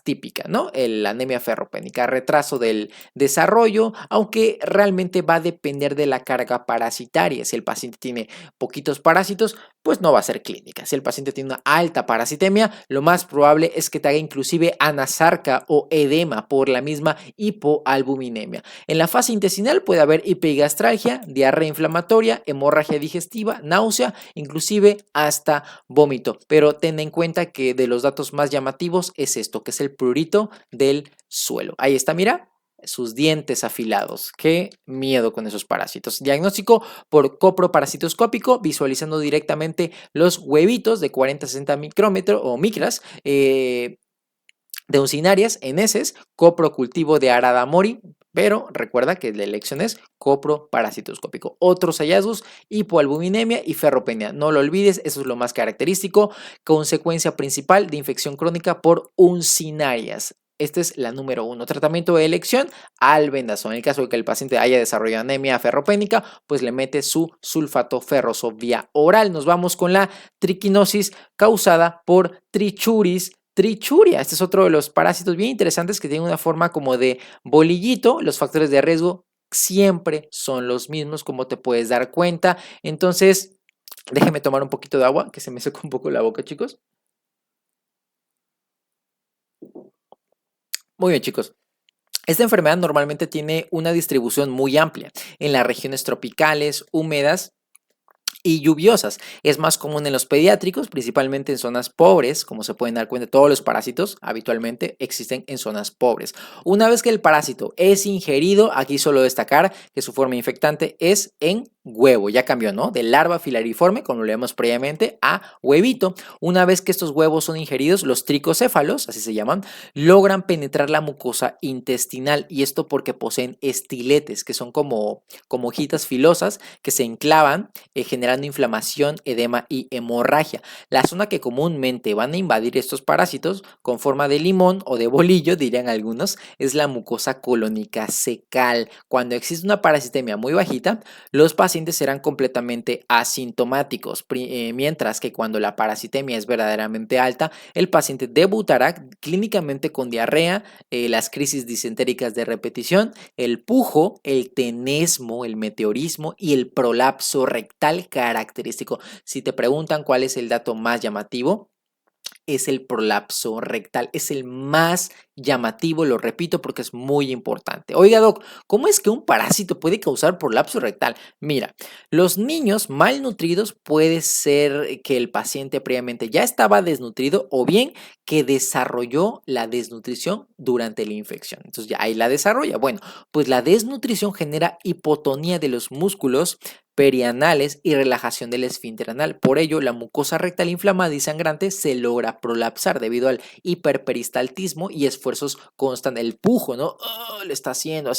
típica, ¿no? La anemia ferropénica, retraso del desarrollo, aunque realmente va a depender de la carga parasitaria. Si el paciente tiene poquitos parásitos, pues no va a ser clínica. Si el paciente tiene una alta parasitemia, lo más probable es que te haga inclusive anasarca o edema por la misma hipoalbuminemia. En la fase intestinal puede haber hipergastralgia, diarrea inflamatoria, hemorragia digestiva, náusea, inclusive hasta vómito. Pero ten en cuenta que de los datos más llamativos es esto, que es el prurito del suelo. Ahí está, mira, sus dientes afilados. Qué miedo con esos parásitos. Diagnóstico por coproparasitoscópico, visualizando directamente los huevitos de 40-60 micrómetros o micras de uncinarias en heces, coprocultivo de Arada mori, pero recuerda que la elección es coproparasitoscópico. Otros hallazgos, hipoalbuminemia y ferropenia. No lo olvides, eso es lo más característico. Consecuencia principal de infección crónica por uncinarias. Esta es la número 1. Tratamiento de elección, albendazol. En el caso de que el paciente haya desarrollado anemia ferropénica, pues le mete su sulfato ferroso vía oral. Nos vamos con la triquinosis causada por trichuria. Este es otro de los parásitos bien interesantes que tiene una forma como de bolillito. Los factores de riesgo siempre son los mismos, como te puedes dar cuenta. Entonces, déjenme tomar un poquito de agua, que se me seca un poco la boca, chicos. Muy bien, chicos. Esta enfermedad normalmente tiene una distribución muy amplia en las regiones tropicales, húmedas y lluviosas. Es más común en los pediátricos, principalmente en zonas pobres. Como se pueden dar cuenta, todos los parásitos habitualmente existen en zonas pobres. Una vez que el parásito es ingerido, aquí solo destacar que su forma infectante es en huevo. Ya cambió, ¿no? De larva filariforme, como lo leemos previamente, a huevito. Una vez que estos huevos son ingeridos, los tricocéfalos, así se llaman, logran penetrar la mucosa intestinal, y esto porque poseen estiletes, que son como hojitas filosas que se enclavan, generando inflamación, edema y hemorragia. La zona que comúnmente van a invadir estos parásitos con forma de limón o de bolillo, dirían algunos, es la mucosa colónica cecal. Cuando existe una parasitemia muy bajita, los pacientes serán completamente asintomáticos, mientras que cuando la parasitemia es verdaderamente alta, el paciente debutará clínicamente con diarrea, las crisis disentéricas de repetición, el pujo, el tenesmo, el meteorismo y el prolapso rectal característico. Si te preguntan cuál es el dato más llamativo, es el prolapso rectal, es el más llamativo, lo repito porque es muy importante. Oiga, doc, ¿cómo es que un parásito puede causar prolapso rectal? Mira, los niños malnutridos puede ser que el paciente previamente ya estaba desnutrido o bien que desarrolló la desnutrición durante la infección. Entonces ya ahí la desarrolla. Bueno, pues la desnutrición genera hipotonía de los músculos perianales y relajación del esfínter anal. Por ello, la mucosa rectal inflamada y sangrante se logra prolapsar debido al hiperperistaltismo y esfuerzos constantes. El pujo, ¿no? Oh, lo está haciendo,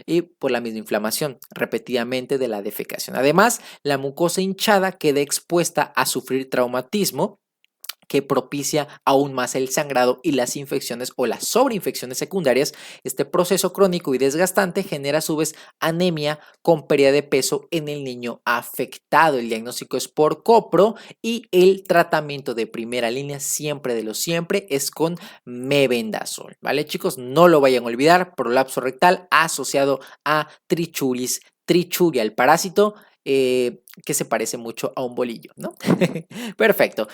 y por la misma inflamación repetidamente de la defecación. Además, la mucosa hinchada queda expuesta a sufrir traumatismo que propicia aún más el sangrado y las infecciones o las sobreinfecciones secundarias. Este proceso crónico y desgastante genera a su vez anemia con pérdida de peso en el niño afectado. El diagnóstico es por copro y el tratamiento de primera línea siempre de lo siempre es con mebendazol, ¿vale, chicos? No lo vayan a olvidar, prolapso rectal asociado a trichuria, el parásito que se parece mucho a un bolillo, ¿no? Perfecto.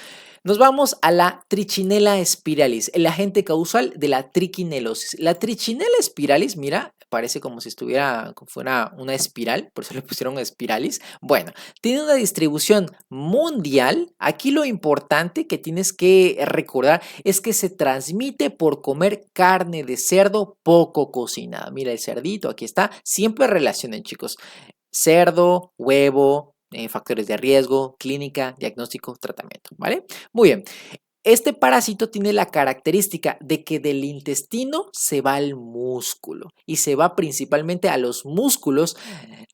Nos vamos a la Trichinella spiralis, el agente causal de la triquinelosis. La Trichinella spiralis, mira, parece como si estuviera, como fuera una espiral, por eso le pusieron spiralis. Bueno, tiene una distribución mundial. Aquí lo importante que tienes que recordar es que se transmite por comer carne de cerdo poco cocinada. Mira el cerdito, aquí está. Siempre relacionen, chicos. Cerdo, huevo, factores de riesgo, clínica, diagnóstico, tratamiento, ¿vale? Muy bien. Este parásito tiene la característica de que del intestino se va al músculo y se va principalmente a los músculos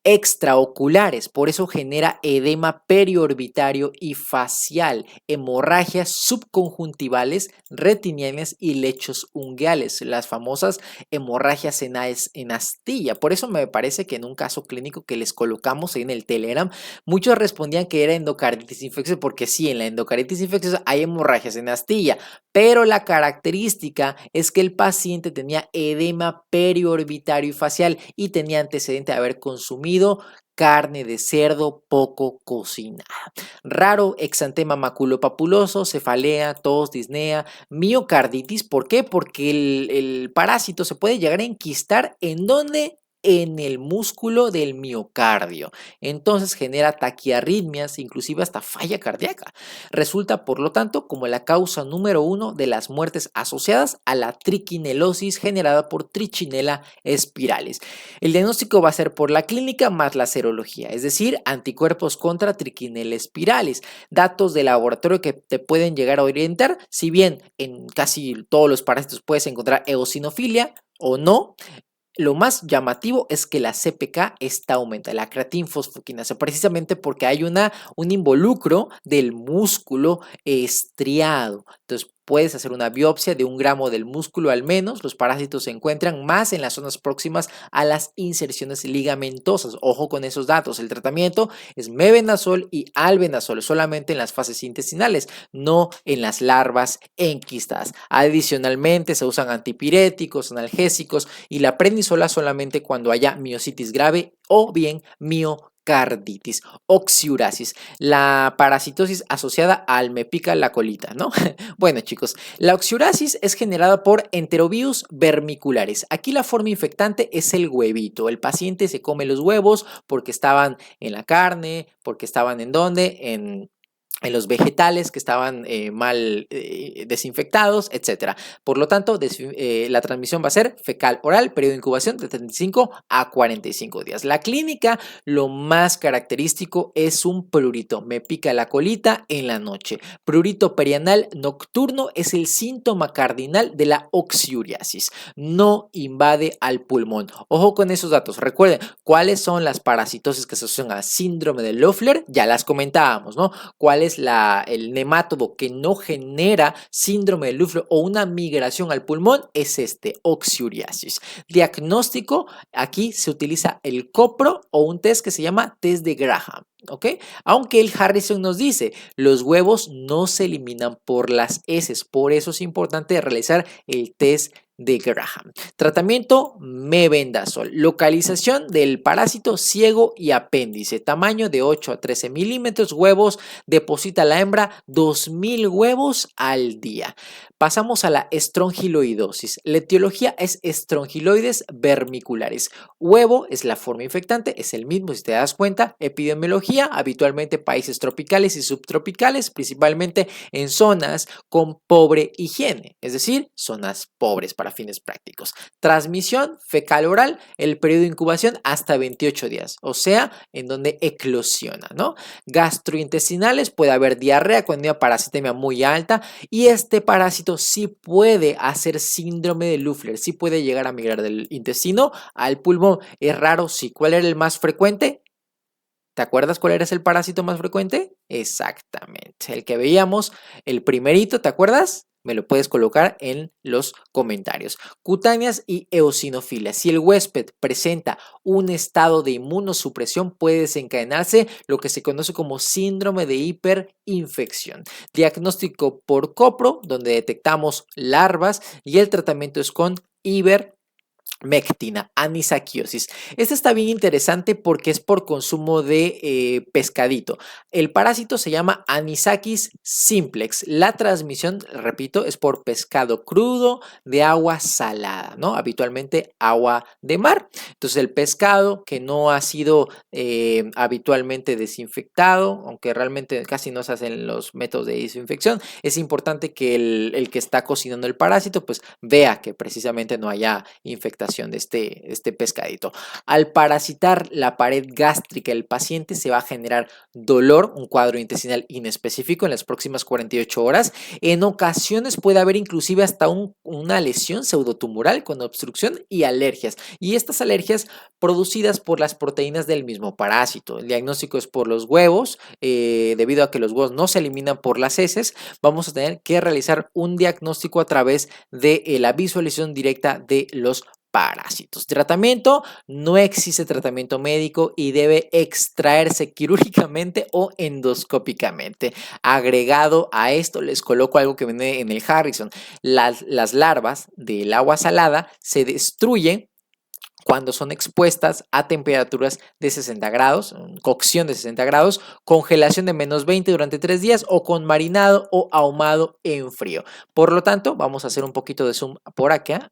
extraoculares, por eso genera edema periorbitario y facial, hemorragias subconjuntivales, retinianas y lechos ungueales, las famosas hemorragias en astilla. Por eso me parece que en un caso clínico que les colocamos ahí en el Telegram, muchos respondían que era endocarditis infecciosa, porque sí, en la endocarditis infecciosa hay hemorragias en astilla, pero la característica es que el paciente tenía edema periorbitario y facial y tenía antecedente de haber consumido carne de cerdo poco cocinada. Raro exantema maculopapuloso, cefalea, tos, disnea, miocarditis. ¿Por qué? Porque el parásito se puede llegar a enquistar en donde en el músculo del miocardio. Entonces genera taquiarritmias, inclusive hasta falla cardíaca. Resulta, por lo tanto, como la causa número 1 de las muertes asociadas a la triquinelosis generada por Trichinella spiralis. El diagnóstico va a ser por la clínica más la serología, es decir, anticuerpos contra Trichinella spiralis. Datos de laboratorio que te pueden llegar a orientar, si bien en casi todos los parásitos puedes encontrar eosinofilia o no. Lo más llamativo es que la CPK está aumentada, la creatinfosfoquinasa, precisamente porque hay un involucro del músculo estriado. Entonces, puedes hacer una biopsia de 1 gramo del músculo al menos. Los parásitos se encuentran más en las zonas próximas a las inserciones ligamentosas. Ojo con esos datos. El tratamiento es mebendazol y albendazol solamente en las fases intestinales, no en las larvas enquistadas. Adicionalmente, se usan antipiréticos, analgésicos y la prednisola solamente cuando haya miositis grave o bien miocarditis, oxiurasis, la parasitosis asociada al me pica la colita, ¿no? Bueno, chicos, la oxiurasis es generada por Enterovirus vermiculares. Aquí la forma infectante es el huevito. El paciente se come los huevos porque estaban en la carne, porque estaban ¿en dónde? En los vegetales que estaban mal desinfectados, etcétera. Por lo tanto, la transmisión va a ser fecal oral, periodo de incubación de 35 a 45 días. La clínica, lo más característico es un prurito. Me pica la colita en la noche. Prurito perianal nocturno es el síntoma cardinal de la oxiuriasis. No invade al pulmón. Ojo con esos datos. Recuerden, ¿cuáles son las parasitosis que se asocian al síndrome de Loeffler? Ya las comentábamos, ¿no? ¿Cuál es el nemátodo que no genera síndrome de Loeffler o una migración al pulmón? Es oxiuriasis. Diagnóstico, aquí se utiliza el copro o un test que se llama test de Graham. ¿Ok? Aunque el Harrison nos dice, los huevos no se eliminan por las heces, por eso es importante realizar el test de Graham. Tratamiento mebendazol. Localización del parásito ciego y apéndice. Tamaño de 8 a 13 milímetros. Huevos. Deposita la hembra 2000 huevos al día. Pasamos a la estrongiloidosis. La etiología es estrongiloides vermiculares. Huevo es la forma infectante, es el mismo si te das cuenta. Epidemiología, habitualmente países tropicales y subtropicales, principalmente en zonas con pobre higiene, es decir, zonas pobres para fines prácticos. Transmisión fecal oral, el periodo de incubación hasta 28 días, o sea, en donde eclosiona, ¿no? Gastrointestinales, puede haber diarrea con una parasitemia muy alta y este parásito sí puede hacer síndrome de Loeffler, sí puede llegar a migrar del intestino al pulmón. Es raro, sí. ¿Cuál era el más frecuente? ¿Te acuerdas cuál era el parásito más frecuente? Exactamente, el que veíamos, el primerito, ¿te acuerdas? Me lo puedes colocar en los comentarios. Cutáneas y eosinofilia. Si el huésped presenta un estado de inmunosupresión, puede desencadenarse lo que se conoce como síndrome de hiperinfección. Diagnóstico por copro, donde detectamos larvas, y el tratamiento es con ivermectina, anisaquiosis. Este está bien interesante porque es por consumo de pescadito. El parásito se llama Anisakis simplex. La transmisión, repito, es por pescado crudo de agua salada, ¿no? Habitualmente agua de mar. Entonces el pescado que no ha sido habitualmente desinfectado, aunque realmente casi no se hacen los métodos de desinfección, es importante que el que está cocinando el parásito pues vea que precisamente no haya infectación de este pescadito. Al parasitar la pared gástrica del paciente se va a generar dolor, un cuadro intestinal inespecífico en las próximas 48 horas. En ocasiones puede haber inclusive hasta una lesión pseudotumoral con obstrucción y alergias. Y estas alergias producidas por las proteínas del mismo parásito. El diagnóstico es por los huevos, debido a que los huevos no se eliminan por las heces, vamos a tener que realizar un diagnóstico a través de la visualización directa de los parásitos. Tratamiento: no existe tratamiento médico y debe extraerse quirúrgicamente o endoscópicamente. Agregado a esto, les coloco algo que viene en el Harrison. Las larvas del agua salada se destruyen cuando son expuestas a temperaturas de 60 grados, cocción de 60 grados, congelación de -20 durante 3 días o con marinado o ahumado en frío. Por lo tanto, vamos a hacer un poquito de zoom por acá.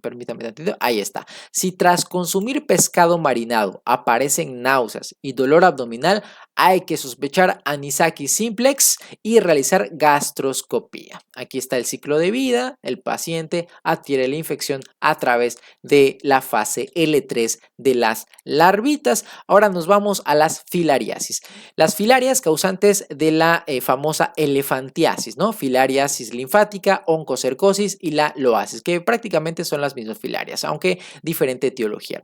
Permítame tantito, ahí está. Si tras consumir pescado marinado aparecen náuseas y dolor abdominal, hay que sospechar Anisakis simplex y realizar gastroscopía. Aquí está el ciclo de vida. El paciente adquiere la infección a través de la fase L3 de las larvitas. Ahora nos vamos a las filariasis. Las filarias causantes de la famosa elefantiasis, ¿no? Filariasis linfática, oncocercosis y la loasis, que prácticamente son las mismas filarias, aunque diferente etiología.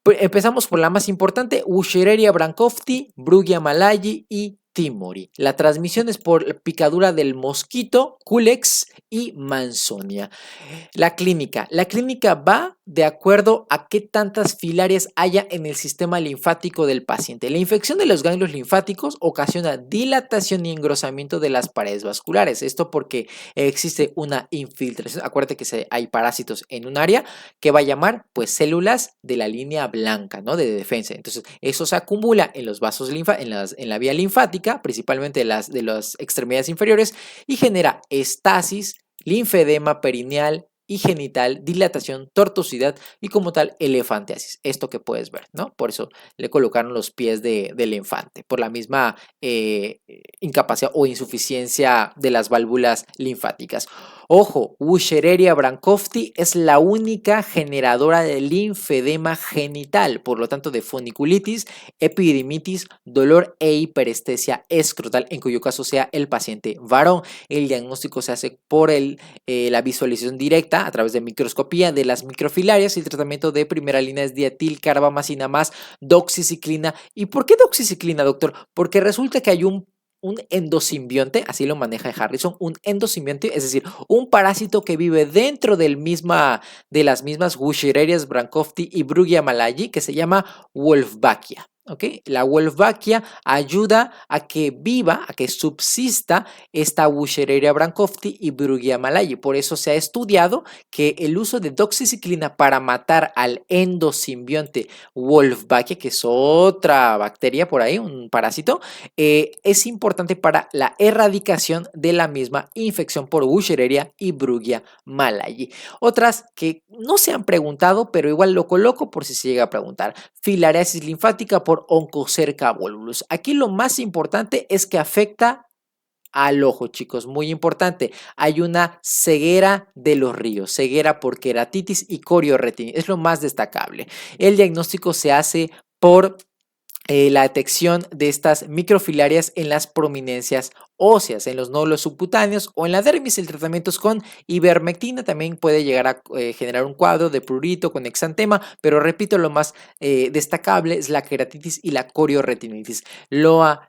Empezamos por la más importante: Wuchereria bancrofti, Brugia malayi y Timori. La transmisión es por picadura del mosquito, Culex y Mansonia. La clínica va de acuerdo a qué tantas filarias haya en el sistema linfático del paciente. La infección de los ganglios linfáticos ocasiona dilatación y engrosamiento de las paredes vasculares. Esto porque existe una infiltración. Acuérdate que hay parásitos en un área que va a llamar pues células de la línea blanca, ¿no? De defensa. Entonces eso se acumula en los vasos en la vía linfática, principalmente de las extremidades inferiores, y genera estasis, linfedema perineal y genital, dilatación, tortuosidad y como tal elefantiasis. Esto que puedes ver, ¿no? Por eso le colocaron los pies del elefante, por la misma incapacidad o insuficiencia de las válvulas linfáticas. Ojo, Wuchereria bancrofti es la única generadora de linfedema genital, por lo tanto de funiculitis, epididimitis, dolor e hiperestesia escrotal, en cuyo caso sea el paciente varón. El diagnóstico se hace por la visualización directa a través de microscopía de las microfilarias. El tratamiento de primera línea es diatil, carbamazina más doxiciclina. ¿Y por qué doxiciclina, doctor? Porque resulta que hay un endosimbionte, así lo maneja Harrison, un endosimbionte, es decir, un parásito que vive dentro de las mismas Wuchererias bancrofti y Brugia malayi, que se llama Wolbachia. ¿Okay? La Wolbachia ayuda a que viva, a que subsista esta Wuchereria bancrofti y Brugia malayi. Por eso se ha estudiado que el uso de doxiciclina para matar al endosimbionte Wolbachia, que es otra bacteria por ahí, un parásito, es importante para la erradicación de la misma infección por Wuchereria y Brugia malayi. Otras que no se han preguntado, pero igual lo coloco por si se llega a preguntar: filariasis linfática por Onchocerca volvulus. Aquí lo más importante es que afecta al ojo, chicos, muy importante. Hay una ceguera de los ríos, ceguera por queratitis y coriorretinitis, es lo más destacable. El diagnóstico se hace por la detección de estas microfilarias en las prominencias óseas, en los nódulos subcutáneos o en la dermis. El tratamiento es con ivermectina, también puede llegar a generar un cuadro de prurito con exantema, pero repito, lo más destacable es la queratitis y la corioretinitis. LOA.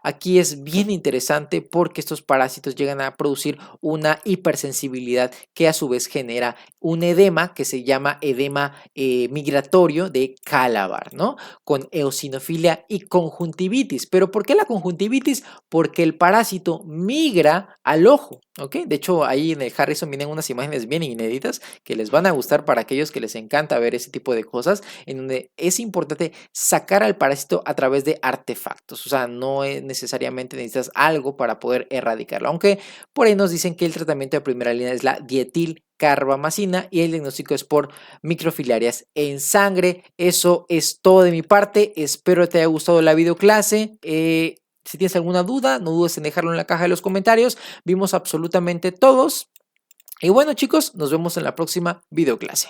Aquí es bien interesante porque estos parásitos llegan a producir una hipersensibilidad que a su vez genera un edema que se llama edema migratorio de Calabar, ¿no? Con eosinofilia y conjuntivitis. ¿Pero por qué la conjuntivitis? Porque el parásito migra al ojo, ¿ok? De hecho, ahí en el Harrison vienen unas imágenes bien inéditas que les van a gustar para aquellos que les encanta ver ese tipo de cosas, en donde es importante sacar al parásito a través de artefactos. O sea, no es necesariamente necesitas algo para poder erradicarlo, aunque por ahí nos dicen que el tratamiento de primera línea es la dietilcarbamazina y el diagnóstico es por microfilarias en sangre. Eso es todo de mi parte. Espero te haya gustado la videoclase. Si tienes alguna duda, no dudes en dejarlo en la caja de los comentarios. Vimos absolutamente todos. Y bueno, chicos, nos vemos en la próxima videoclase.